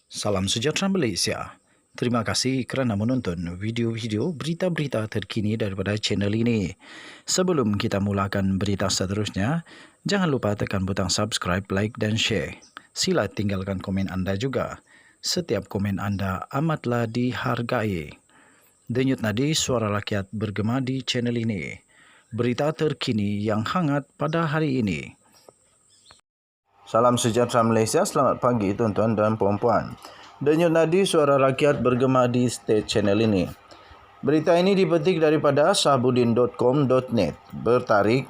Salam sejahtera Malaysia. Terima kasih kerana menonton video-video berita-berita terkini daripada channel ini. Sebelum kita mulakan berita seterusnya, jangan lupa tekan butang subscribe, like dan share. Sila tinggalkan komen anda juga. Setiap komen anda amatlah dihargai. Denyut nadi suara rakyat bergema di channel ini. Berita terkini yang hangat pada hari ini. Salam sejahtera Malaysia, selamat pagi tuan-tuan dan puan-puan. Denyut nadi suara rakyat bergema di state channel ini. Berita ini dipetik daripada sahbudin.com.net bertarikh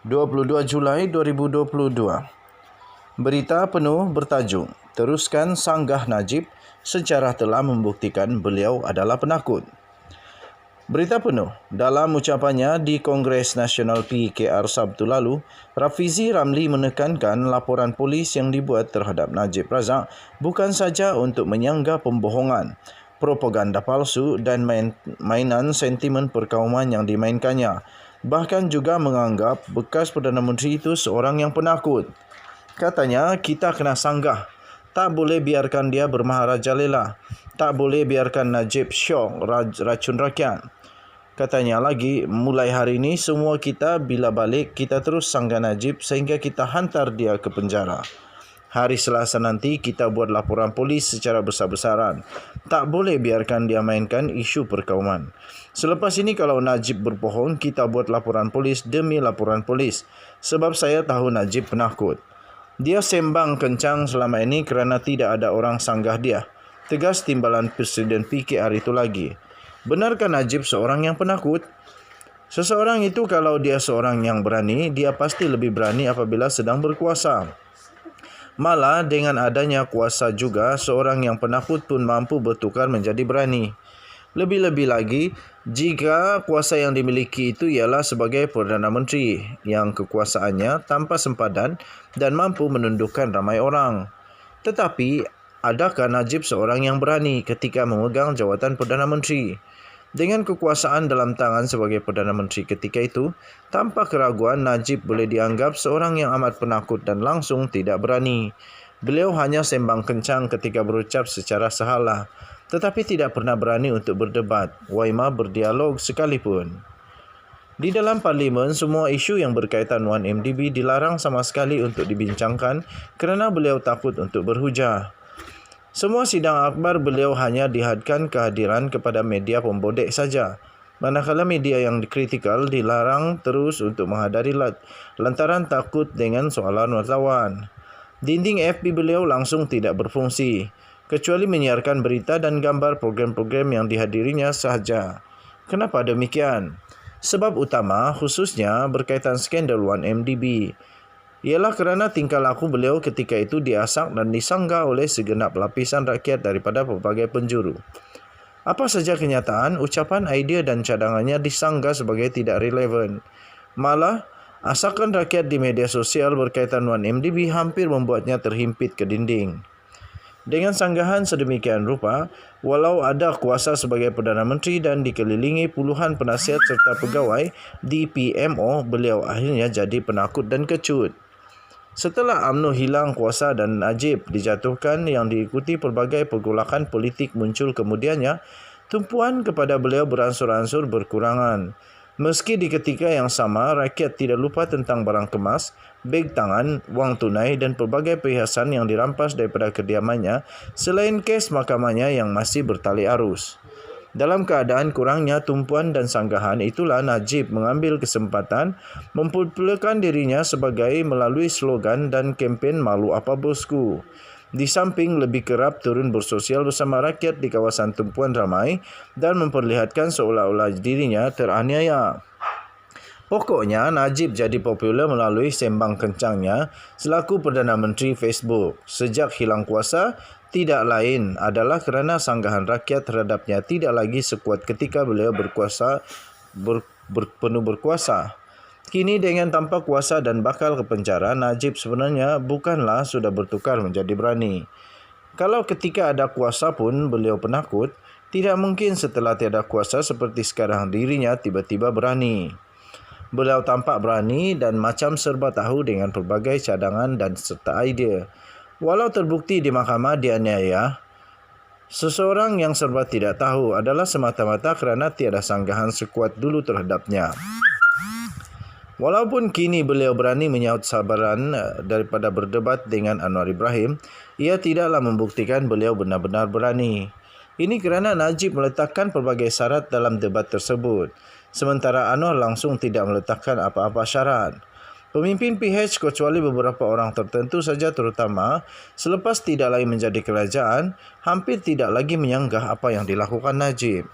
22 Julai 2022. Berita penuh bertajuk, Teruskan Sanggah Najib, sejarah telah membuktikan beliau adalah penakut. Berita penuh. Dalam ucapannya di Kongres Nasional PKR Sabtu lalu, Rafizi Ramli menekankan laporan polis yang dibuat terhadap Najib Razak bukan saja untuk menyanggah pembohongan, propaganda palsu dan mainan sentimen perkauman yang dimainkannya, bahkan juga menganggap bekas Perdana Menteri itu seorang yang penakut. Katanya, kita kena sanggah. Tak boleh biarkan dia bermaharajalela. Tak boleh biarkan Najib syok racun rakyat. Katanya lagi, mulai hari ini semua kita bila balik, kita terus sanggah Najib sehingga kita hantar dia ke penjara. Hari Selasa nanti kita buat laporan polis secara besar-besaran. Tak boleh biarkan dia mainkan isu perkauman. Selepas ini kalau Najib berbohong, kita buat laporan polis demi laporan polis. Sebab saya tahu Najib penakut. Dia sembang kencang selama ini kerana tidak ada orang sanggah dia. Tegas timbalan Presiden PKR itu lagi. Benarkah Najib seorang yang penakut? Seseorang itu kalau dia seorang yang berani, dia pasti lebih berani apabila sedang berkuasa. Malah dengan adanya kuasa juga, seorang yang penakut pun mampu bertukar menjadi berani. Lebih-lebih lagi, jika kuasa yang dimiliki itu ialah sebagai Perdana Menteri yang kekuasaannya tanpa sempadan dan mampu menundukkan ramai orang. Tetapi, adakah Najib seorang yang berani ketika memegang jawatan Perdana Menteri? Dengan kekuasaan dalam tangan sebagai Perdana Menteri ketika itu, tanpa keraguan Najib boleh dianggap seorang yang amat penakut dan langsung tidak berani. Beliau hanya sembang kencang ketika berucap secara sahalah, tetapi tidak pernah berani untuk berdebat, waima berdialog sekalipun. Di dalam parlimen, semua isu yang berkaitan 1MDB dilarang sama sekali untuk dibincangkan kerana beliau takut untuk berhujah. Semua sidang akbar beliau hanya dihadkan kehadiran kepada media pembodek saja. Manakala media yang kritikal dilarang terus untuk menghadiri lantaran takut dengan soalan wartawan. Dinding FB beliau langsung tidak berfungsi, kecuali menyiarkan berita dan gambar program-program yang dihadirinya sahaja. Kenapa demikian? Sebab utama khususnya berkaitan skandal 1MDB. Ialah kerana tingkah laku beliau ketika itu diasak dan disanggah oleh segenap lapisan rakyat daripada pelbagai penjuru. Apa saja kenyataan, ucapan, idea dan cadangannya disanggah sebagai tidak relevan. Malah, asakan rakyat di media sosial berkaitan 1MDB hampir membuatnya terhimpit ke dinding. Dengan sanggahan sedemikian rupa, walau ada kuasa sebagai Perdana Menteri dan dikelilingi puluhan penasihat serta pegawai di PMO, beliau akhirnya jadi penakut dan kecut. Setelah UMNO hilang kuasa dan Najib dijatuhkan yang diikuti pelbagai pergolakan politik muncul kemudiannya, tumpuan kepada beliau beransur-ansur berkurangan. Meski di ketika yang sama, rakyat tidak lupa tentang barang kemas, beg tangan, wang tunai dan pelbagai perhiasan yang dirampas daripada kediamannya, selain kes mahkamahnya yang masih bertali arus. Dalam keadaan kurangnya tumpuan dan sanggahan, itulah Najib mengambil kesempatan mempopularkan dirinya sebagai melalui slogan dan kempen malu apa bosku. Di samping lebih kerap turun bersosial bersama rakyat di kawasan tumpuan ramai dan memperlihatkan seolah-olah dirinya teraniaya. Pokoknya, Najib jadi popular melalui sembang kencangnya selaku Perdana Menteri Facebook. Sejak hilang kuasa, tidak lain adalah kerana sanggahan rakyat terhadapnya tidak lagi sekuat ketika beliau berkuasa, penuh berkuasa. Kini dengan tanpa kuasa dan bakal ke penjara, Najib sebenarnya bukanlah sudah bertukar menjadi berani. Kalau ketika ada kuasa pun beliau penakut, tidak mungkin setelah tiada kuasa seperti sekarang dirinya tiba-tiba berani. Beliau tampak berani dan macam serba tahu dengan pelbagai cadangan dan serta idea. Walau terbukti di mahkamah dianiaya, seseorang yang serba tidak tahu adalah semata-mata kerana tiada sanggahan sekuat dulu terhadapnya. Walaupun kini beliau berani menyaut sabaran daripada berdebat dengan Anwar Ibrahim, ia tidaklah membuktikan beliau benar-benar berani. Ini kerana Najib meletakkan pelbagai syarat dalam debat tersebut, sementara Anwar langsung tidak meletakkan apa-apa syarat. Pemimpin PH kecuali beberapa orang tertentu saja terutama selepas tidak lagi menjadi kerajaan, hampir tidak lagi menyanggah apa yang dilakukan Najib.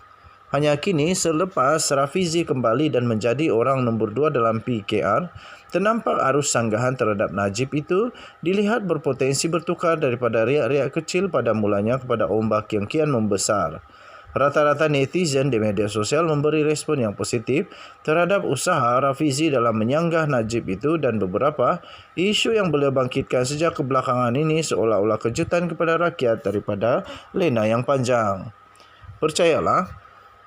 Hanya kini selepas Rafizi kembali dan menjadi orang nombor 2 dalam PKR, ternampak arus sanggahan terhadap Najib itu dilihat berpotensi bertukar daripada riak-riak kecil pada mulanya kepada ombak yang kian membesar. Rata-rata netizen di media sosial memberi respon yang positif terhadap usaha Rafizi dalam menyanggah Najib itu dan beberapa isu yang beliau bangkitkan sejak kebelakangan ini seolah-olah kejutan kepada rakyat daripada lena yang panjang. Percayalah,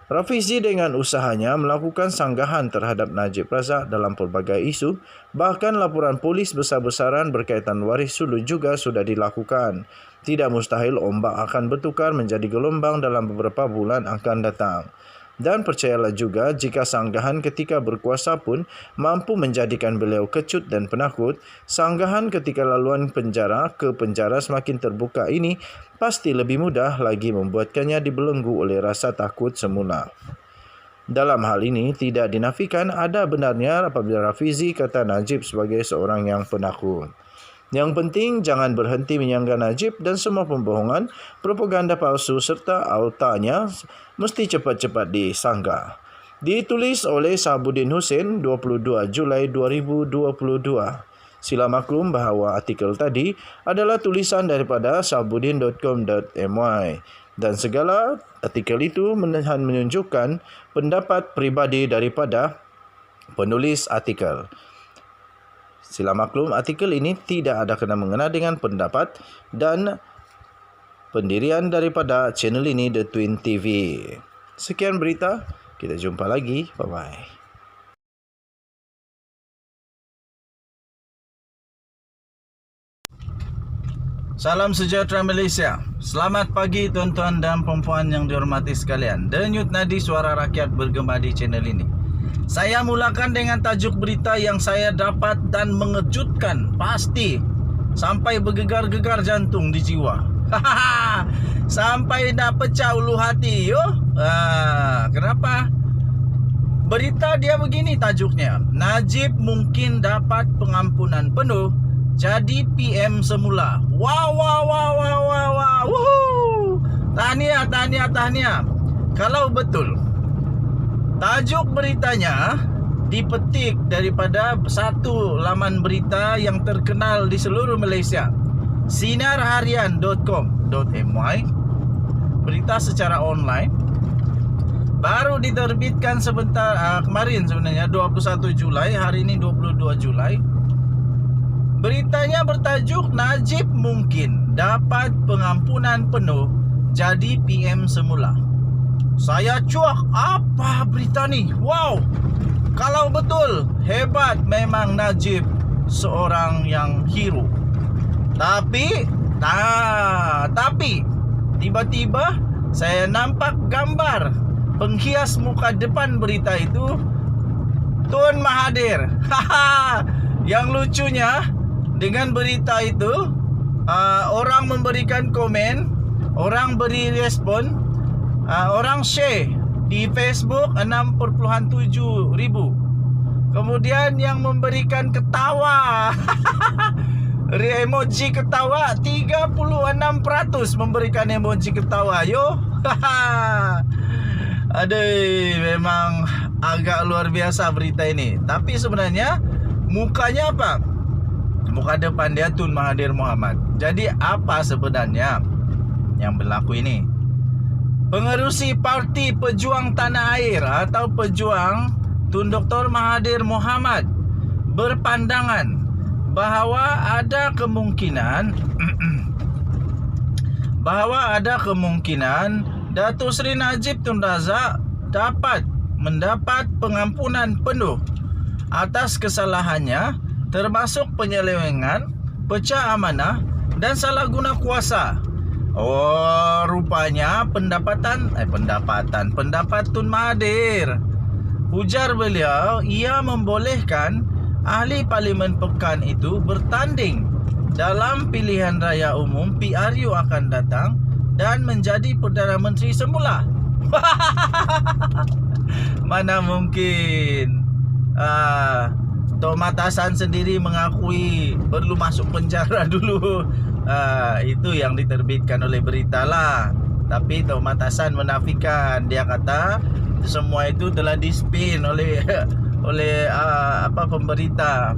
Rafizi dengan usahanya melakukan sanggahan terhadap Najib Razak dalam pelbagai isu, bahkan laporan polis besar-besaran berkaitan waris sulu juga sudah dilakukan. Tidak mustahil ombak akan bertukar menjadi gelombang dalam beberapa bulan akan datang. Dan percayalah juga jika sanggahan ketika berkuasa pun mampu menjadikan beliau kecut dan penakut, sanggahan ketika laluan penjara ke penjara semakin terbuka ini pasti lebih mudah lagi membuatkannya dibelenggu oleh rasa takut semula. Dalam hal ini tidak dinafikan ada benarnya apabila Rafizi kata Najib sebagai seorang yang penakut. Yang penting jangan berhenti menyanggah Najib dan semua pembohongan, propaganda palsu serta autanya mesti cepat-cepat disanggah. Ditulis oleh Sahabuddin Hussein 22 Julai 2022. Sila maklum bahawa artikel tadi adalah tulisan daripada sahabuddin.com.my dan segala artikel itu menunjukkan pendapat pribadi daripada penulis artikel. Sila maklum, artikel ini tidak ada kena-mengena dengan pendapat dan pendirian daripada channel ini, The Twin TV. Sekian berita, kita jumpa lagi. Bye-bye. Salam sejahtera Malaysia. Selamat pagi tuan-tuan dan puan-puan yang dihormati sekalian. Denyut nadi suara rakyat bergema di channel ini. Saya mulakan dengan tajuk berita yang saya dapat dan mengejutkan pasti sampai bergegar-gegar jantung di jiwa. Sampai nak pecah ulu hati yo. Kenapa? Berita dia begini tajuknya. Najib mungkin dapat pengampunan penuh jadi PM semula. Wow. Woohoo. Tahniah. Kalau betul tajuk beritanya dipetik daripada satu laman berita yang terkenal di seluruh Malaysia, sinarharian.com.my, berita secara online, baru diterbitkan sebentar kemarin sebenarnya 21 Julai, hari ini 22 Julai. Beritanya bertajuk Najib mungkin dapat pengampunan penuh jadi PM semula. Saya cuak, apa berita ni? Wow. Kalau betul, hebat memang Najib seorang yang hero. Tapi tiba-tiba saya nampak gambar penghias muka depan berita itu Tun Mahathir. Yang lucunya dengan berita itu orang memberikan komen, orang beri respon, orang share di Facebook 6.7 ribu. Kemudian yang memberikan ketawa emoji ketawa 36% memberikan emoji ketawa. Yo. Aduh, memang agak luar biasa berita ini. Tapi sebenarnya mukanya apa? Muka depan dia Tun Mahathir Mohamad. Jadi apa sebenarnya yang berlaku ini? Pengerusi Parti Pejuang Tanah Air atau Pejuang Tun Dr. Mahathir Mohamad berpandangan bahawa ada kemungkinan Datuk Seri Najib Tun Razak dapat mendapat pengampunan penuh atas kesalahannya termasuk penyelewengan, pecah amanah dan salah guna kuasa. Oh, rupanya pendapat Tun Mahathir. Ujar beliau, ia membolehkan ahli Parlimen Pekan itu bertanding dalam pilihan raya umum PRU akan datang dan menjadi Perdana Menteri semula. Mana mungkin. Tok Matasan sendiri mengakui perlu masuk penjara dulu. Itu yang diterbitkan oleh berita lah. Tapi Tok Matasan menafikan. Dia kata semua itu telah dispin oleh pemberita.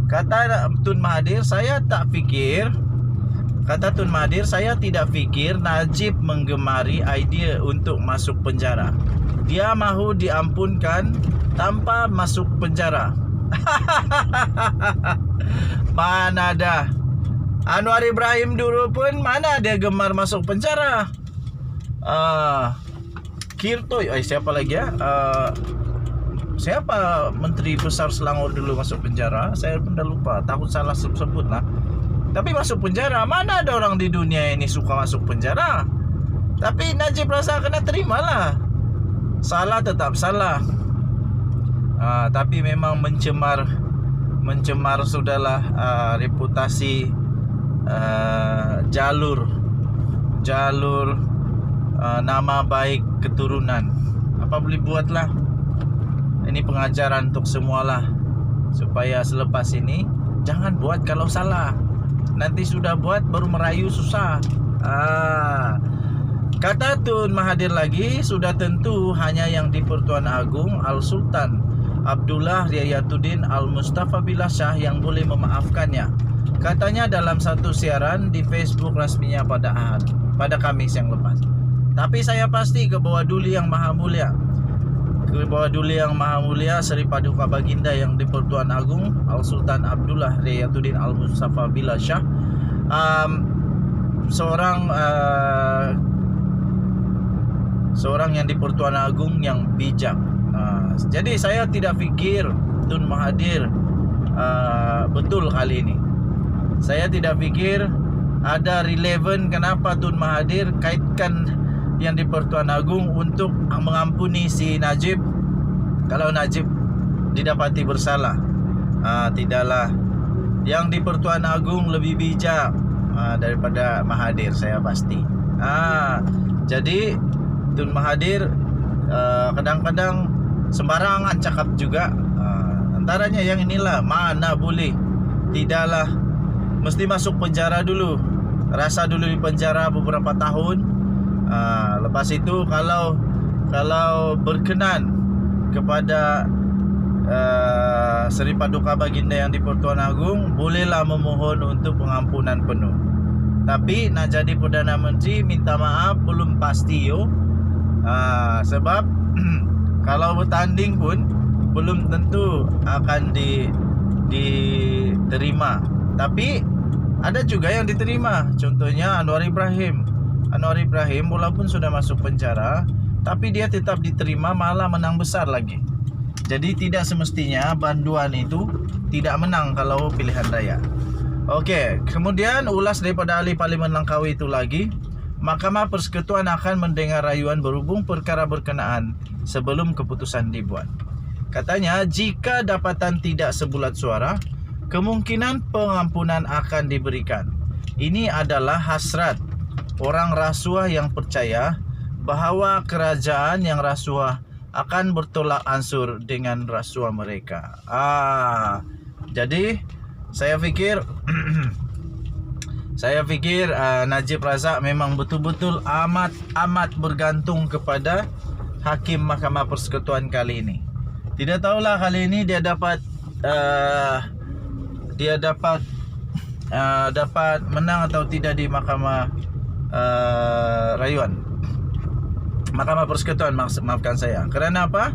Kata Tun Mahathir, saya tidak fikir Najib menggemari idea untuk masuk penjara. Dia mahu diampunkan tanpa masuk penjara. Mana ada. Anwar Ibrahim dulu pun mana dia gemar masuk penjara. Kirto, siapa lagi ya? Siapa Menteri Besar Selangor dulu masuk penjara? Saya pun dah lupa, takut salah sebut lah. Tapi masuk penjara, mana ada orang di dunia ini suka masuk penjara? Tapi Najib Razak kena terima lah. Salah tetap salah. Tapi memang mencemar sudahlah reputasi jalur nama baik keturunan. Apa boleh buatlah. Ini pengajaran untuk semualah, supaya selepas ini jangan buat kalau salah. Nanti sudah buat baru merayu susah. Kata Tun Mahathir lagi, sudah tentu hanya yang di-Pertuan Agong Al-Sultan Abdullah Riayatuddin Al-Mustafa Billah Shah yang boleh memaafkannya. Katanya dalam satu siaran di Facebook resminya pada Khamis yang lepas. Tapi saya pasti ke bawah Duli Yang Maha Mulia Seri Paduka Baginda yang di-Pertuan Agong Al-Sultan Abdullah Riayatuddin Al-Mustafa Billah Shah, seorang yang di-Pertuan Agong yang bijak. Jadi saya tidak fikir Tun Mahathir betul kali ini. Saya tidak fikir ada relevan kenapa Tun Mahathir kaitkan yang di-Pertuan Agong untuk mengampuni si Najib kalau Najib didapati bersalah. Tidaklah. Yang di-Pertuan Agong lebih bijak daripada Mahathir, saya pasti. Jadi Tun Mahathir kadang-kadang sembarangan cakap juga. Antaranya yang inilah, mana boleh. Tidaklah mesti masuk penjara dulu. Rasa dulu di penjara beberapa tahun. Lepas itu kalau berkenan kepada Seri Paduka Baginda yang di-Pertuan Agong, bolehlah memohon untuk pengampunan penuh. Tapi nak jadi Perdana Menteri, minta maaf belum pasti yo. Sebab kalau bertanding pun belum tentu akan diterima. Tapi ada juga yang diterima. Contohnya Anwar Ibrahim walaupun sudah masuk penjara, tapi dia tetap diterima, malah menang besar lagi. Jadi tidak semestinya banduan itu tidak menang kalau pilihan raya. Okey, kemudian ulas daripada ahli Parlimen Langkawi itu lagi, Mahkamah Persekutuan akan mendengar rayuan berhubung perkara berkenaan sebelum keputusan dibuat. Katanya jika dapatan tidak sebulat suara, kemungkinan pengampunan akan diberikan. Ini adalah hasrat orang rasuah yang percaya bahawa kerajaan yang rasuah akan bertolak ansur dengan rasuah mereka. Jadi saya fikir Najib Razak memang betul-betul amat bergantung kepada Hakim Mahkamah Persekutuan kali ini. Tidak tahulah kali ini dia dapat menang atau tidak di Mahkamah rayuan, Mahkamah Persekutuan, maafkan saya. Kerana apa?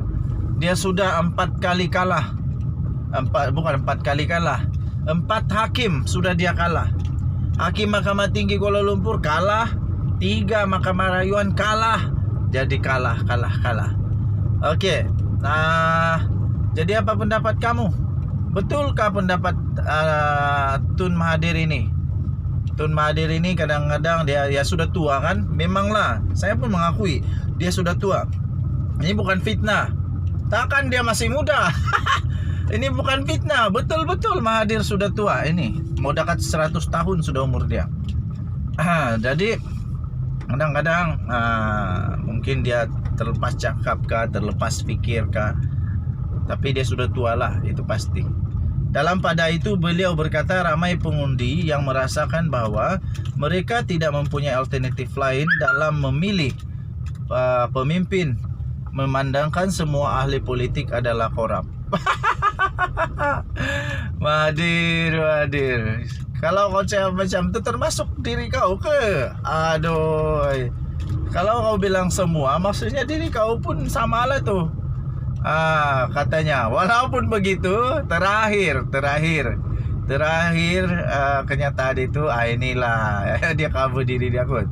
Dia sudah 4 kali kalah. 4 hakim sudah dia kalah. Hakim Mahkamah Tinggi Kuala Lumpur kalah, 3 Mahkamah Rayuan kalah. Jadi kalah. Okey. Jadi apa pendapat kamu? Betulkah pendapat Tun Mahathir ini? Tun Mahathir ini kadang-kadang dia ya sudah tua kan. Memanglah, saya pun mengakui dia sudah tua. Ini bukan fitnah. Takkan dia masih muda. Ini bukan fitnah. Betul-betul Mahathir sudah tua ini. Mau dekat 100 tahun sudah umur dia. Jadi kadang-kadang mungkin dia terlepas cakap kah, terlepas fikir kah, tapi dia sudah tua lah, itu pasti. Dalam pada itu beliau berkata ramai pengundi yang merasakan bahwa mereka tidak mempunyai alternatif lain dalam memilih pemimpin, memandangkan semua ahli politik adalah korup. Mahathir. Kalau kau cakap macam itu termasuk diri kau ke? Aduh. Kalau kau bilang semua, maksudnya diri kau pun samalah tuh. Katanya. Walaupun begitu, terakhir kenyataan itu inilah dia kabur diri dia kot.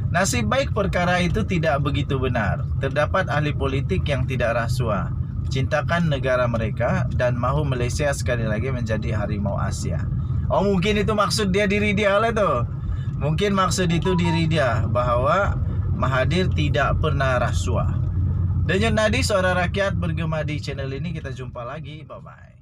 Nasib baik perkara itu tidak begitu benar. Terdapat ahli politik yang tidak rasuah, cintakan negara mereka dan mahu Malaysia sekali lagi menjadi harimau Asia. Oh, mungkin itu maksud dia diri dia lah tuh. Mungkin maksud itu diri dia bahwa Mahathir tidak pernah rasuah. Denyut nadi suara rakyat bergema di channel ini. Kita jumpa lagi. Bye bye.